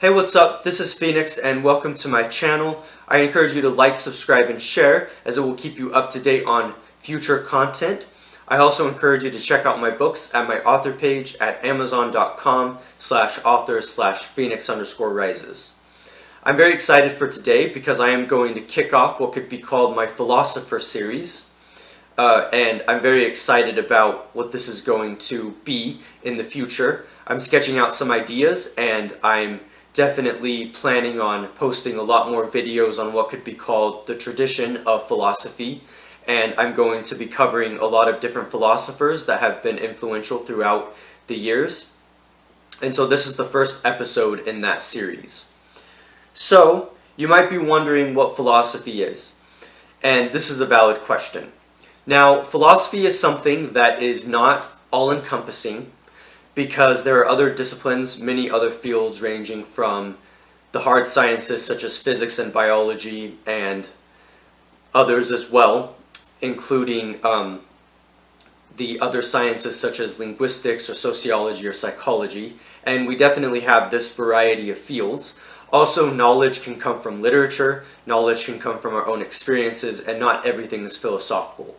Hey, what's up? This is Phoenix and welcome to my channel. I encourage you to like, subscribe, and share as it will keep you up to date on future content. I also encourage you to check out my books at my author page at amazon.com/author/phoenix_rises. I'm very excited for today because I am going to kick off what could be called my Philosopher series. And I'm very excited about what this is going to be in the future. I'm sketching out some ideas and I'm definitely planning on posting a lot more videos on what could be called the tradition of philosophy. And I'm going to be covering a lot of different philosophers that have been influential throughout the years. And so this is the first episode in that series. So you might be wondering what philosophy is. And this is a valid question. Now, philosophy is something that is not all-encompassing because there are other disciplines, many other fields ranging from the hard sciences such as physics and biology and others as well, including the other sciences such as linguistics or sociology or psychology. And we definitely have this variety of fields. Also, knowledge can come from literature, knowledge can come from our own experiences, and not everything is philosophical.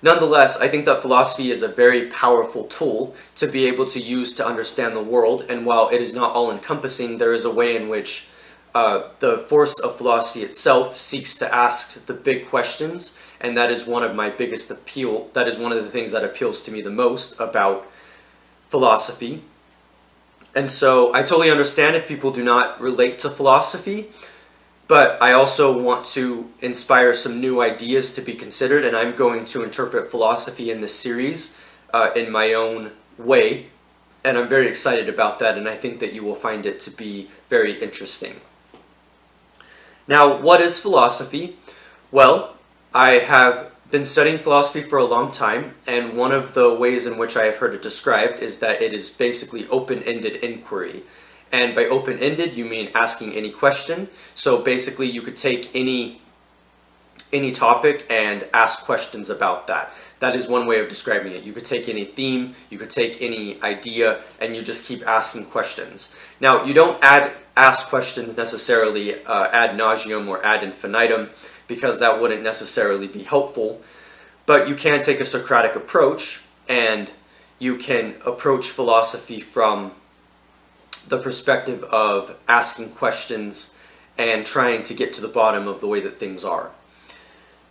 Nonetheless, I think that philosophy is a very powerful tool to be able to use to understand the world, and while it is not all-encompassing, there is a way in which the force of philosophy itself seeks to ask the big questions, and that is one of my biggest appeal. That is one of the things that appeals to me the most about philosophy. And so I totally understand if people do not relate to philosophy, but I also want to inspire some new ideas to be considered, and I'm going to interpret philosophy in this series in my own way, and I'm very excited about that, and I think that you will find it to be very interesting. Now, what is philosophy? Well, I have been studying philosophy for a long time, and one of the ways in which I have heard it described is that it is basically open-ended inquiry. And by open-ended, you mean asking any question. So basically, you could take any topic and ask questions about that. That is one way of describing it. You could take any theme, you could take any idea, and you just keep asking questions. Now, you don't ask questions necessarily ad nauseum or ad infinitum, because that wouldn't necessarily be helpful. But you can take a Socratic approach, and you can approach philosophy from the perspective of asking questions and trying to get to the bottom of the way that things are.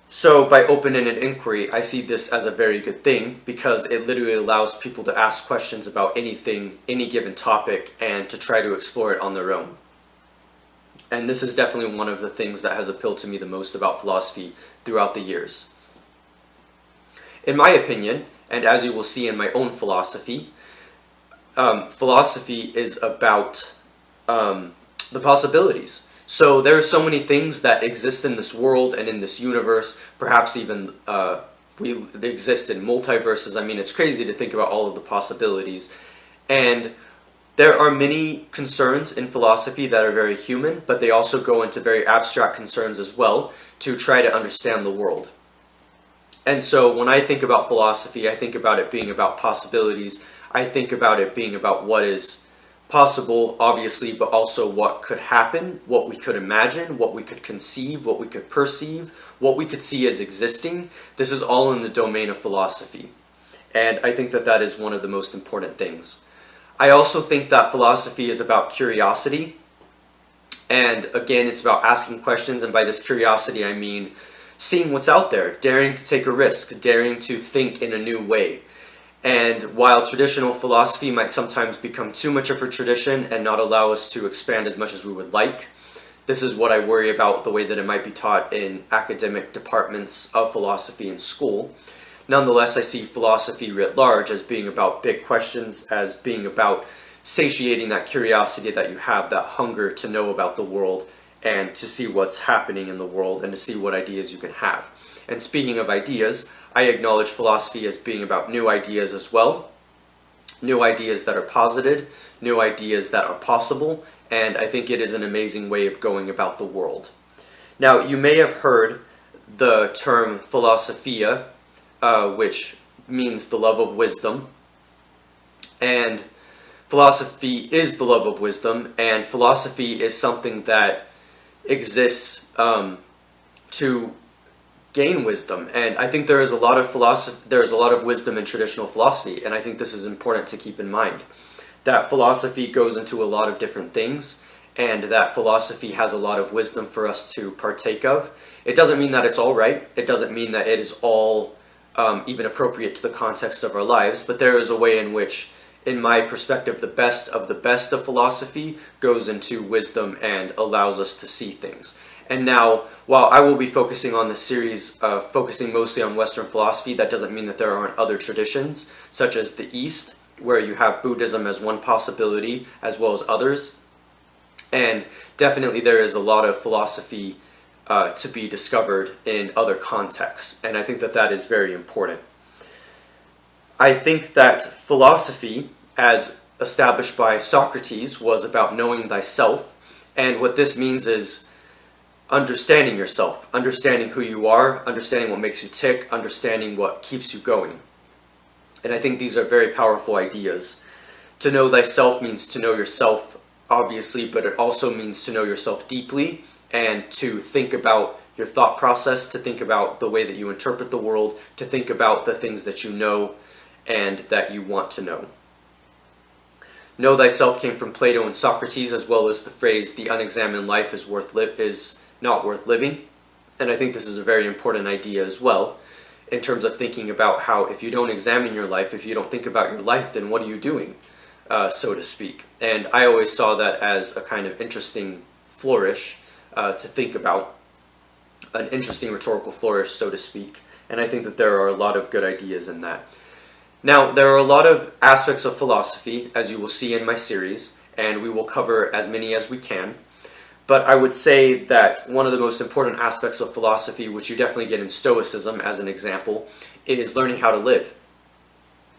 So by open-ended inquiry, I see this as a very good thing because it literally allows people to ask questions about anything, any given topic, and to try to explore it on their own. And this is definitely one of the things that has appealed to me the most about philosophy throughout the years. In my opinion, and as you will see in my own philosophy, philosophy is about the possibilities. So there are so many things that exist in this world and in this universe, perhaps even we exist in multiverses. I mean, it's crazy to think about all of the possibilities. And there are many concerns in philosophy that are very human, but they also go into very abstract concerns as well to try to understand the world. And so when I think about philosophy, I think about it being about possibilities. I think about it being about what is possible, obviously, but also what could happen, what we could imagine, what we could conceive, what we could perceive, what we could see as existing. This is all in the domain of philosophy. And I think that that is one of the most important things. I also think that philosophy is about curiosity. And again, it's about asking questions. And by this curiosity, I mean seeing what's out there, daring to take a risk, daring to think in a new way. And while traditional philosophy might sometimes become too much of a tradition and not allow us to expand as much as we would like, this is what I worry about the way that it might be taught in academic departments of philosophy in school. Nonetheless, I see philosophy writ large as being about big questions, as being about satiating that curiosity that you have, that hunger to know about the world and to see what's happening in the world and to see what ideas you can have. And speaking of ideas, I acknowledge philosophy as being about new ideas as well, new ideas that are posited, new ideas that are possible, and I think it is an amazing way of going about the world. Now, you may have heard the term philosophia, which means the love of wisdom, and philosophy is the love of wisdom, and philosophy is something that exists to gain wisdom. And I think there is a lot of wisdom in traditional philosophy, and I think this is important to keep in mind. That philosophy goes into a lot of different things, and that philosophy has a lot of wisdom for us to partake of. It doesn't mean that it's all right. It doesn't mean that it is all even appropriate to the context of our lives, but there is a way in which, in my perspective, the best of philosophy goes into wisdom and allows us to see things. And now, while I will be focusing on the series, focusing mostly on Western philosophy, that doesn't mean that there aren't other traditions, such as the East, where you have Buddhism as one possibility, as well as others. And definitely there is a lot of philosophy to be discovered in other contexts, and I think that that is very important. I think that philosophy, as established by Socrates, was about knowing thyself, and what this means is understanding yourself, understanding who you are, understanding what makes you tick, understanding what keeps you going. And I think these are very powerful ideas. To know thyself means to know yourself, obviously, but it also means to know yourself deeply, and to think about your thought process, to think about the way that you interpret the world, to think about the things that you know and that you want to know. Know thyself came from Plato and Socrates, as well as the phrase, the unexamined life is not worth living. And I think this is a very important idea as well, in terms of thinking about how if you don't examine your life, if you don't think about your life, then what are you doing, so to speak. And I always saw that as a kind of interesting flourish to think about, an interesting rhetorical flourish, so to speak. And I think that there are a lot of good ideas in that. Now, there are a lot of aspects of philosophy, as you will see in my series, and we will cover as many as we can. But I would say that one of the most important aspects of philosophy, which you definitely get in Stoicism as an example, is learning how to live.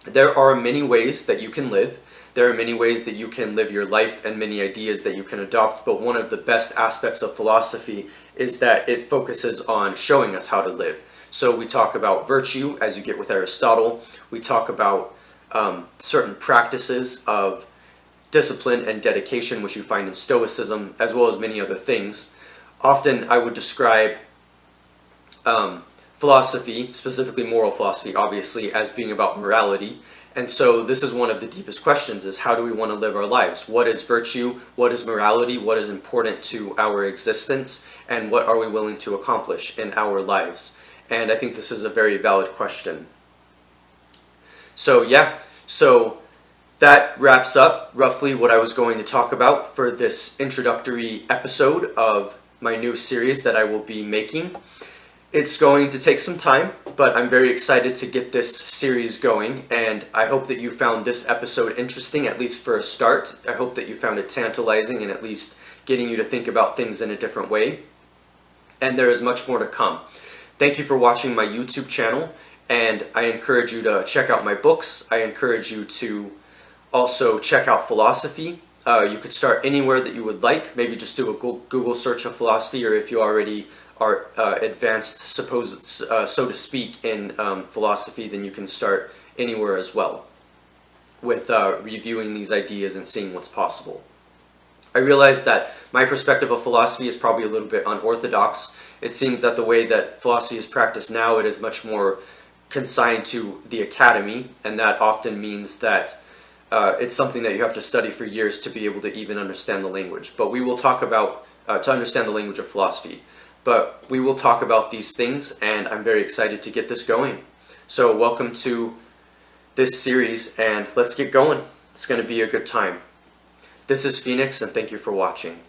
There are many ways that you can live. There are many ways that you can live your life and many ideas that you can adopt, but one of the best aspects of philosophy is that it focuses on showing us how to live. So we talk about virtue, as you get with Aristotle. We talk about certain practices of discipline and dedication, which you find in Stoicism, as well as many other things. Often I would describe philosophy, specifically moral philosophy, obviously, as being about morality. And so this is one of the deepest questions, is how do we want to live our lives? What is virtue? What is morality? What is important to our existence? And what are we willing to accomplish in our lives? And I think this is a very valid question. So yeah, so that wraps up roughly what I was going to talk about for this introductory episode of my new series that I will be making. It's going to take some time, but I'm very excited to get this series going, and I hope that you found this episode interesting, at least for a start. I hope that you found it tantalizing and at least getting you to think about things in a different way. And there is much more to come. Thank you for watching my YouTube channel, and I encourage you to check out my books. I encourage you to also check out philosophy. You could start anywhere that you would like. Maybe just do a Google search of philosophy, or if you already are advanced, so to speak, in philosophy, then you can start anywhere as well with reviewing these ideas and seeing what's possible. I realize that my perspective of philosophy is probably a little bit unorthodox. It seems that the way that philosophy is practiced now, it is much more consigned to the academy, and that often means that it's something that you have to study for years to be able to even understand the language. But we will talk about, to understand the language of philosophy. But we will talk about these things, and I'm very excited to get this going. So welcome to this series, and let's get going. It's going to be a good time. This is Phoenix, and thank you for watching.